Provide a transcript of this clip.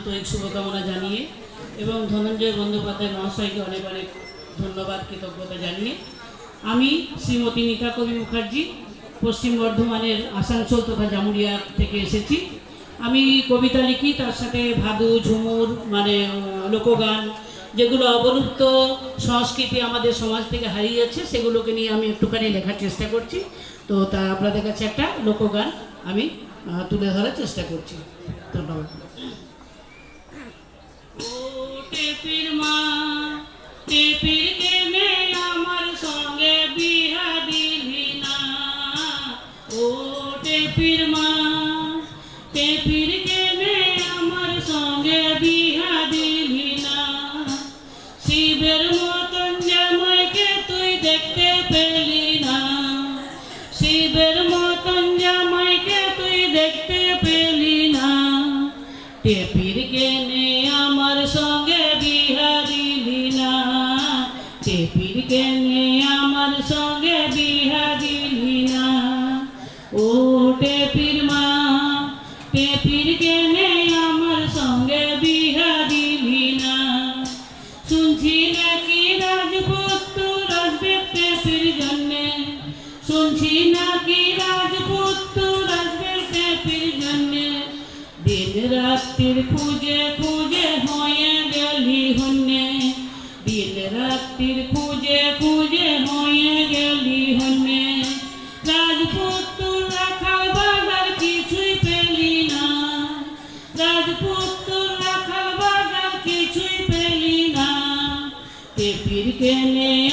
আন্তরিক শুভকামনা জানিয়ে এবং ধনঞ্জয় বন্দ্যোপাধ্যায় মহাশয়কে অনেক অনেক ধন্যবাদ কৃতজ্ঞতা জানিয়ে আমি শ্রীমতী নীতা কবি মুখার্জি পশ্চিম বর্ধমানের আসানসোল তথা জামুরিয়া থেকে এসেছি। আমি কবিতা লিখি, তার সাথে ভাদু ঝুমুর মানে লোকগান, যেগুলো অবলুপ্ত সংস্কৃতি আমাদের সমাজ থেকে হারিয়ে যাচ্ছে সেগুলোকে নিয়ে আমি একটুখানি লেখার চেষ্টা করছি। তো তা আপনাদের কাছে একটা লোকগান আমি তুলে ধরার চেষ্টা করছি। ধন্যবাদ। ও টেপির মা টেপির কেনে আমার সঙ্গে বিহা দিলি না, ও টেপির মা টেপির কেনে আমার সঙ্গে বিহা দিলি না, শিবের মতন জামাইকে তুই দেখতে পেলি না, শিবের মতন জামাইকে তুই দেখতে পেলি না, টেপির কেনে আমার সঙ্গে বিহা দিলি না, টেপির কেনে আমার সঙ্গে বিহা দিলি না, ও টেপির মা টেপির কেনে আমার সঙ্গে বিহা দিলি না, শুনছি নাকি রাজপুত্র আসবে টেপির জন্যে, শুনছি নাকি রাজপুত্র আসবে টেপির জন্যে, দিন রাত্রির খুঁজে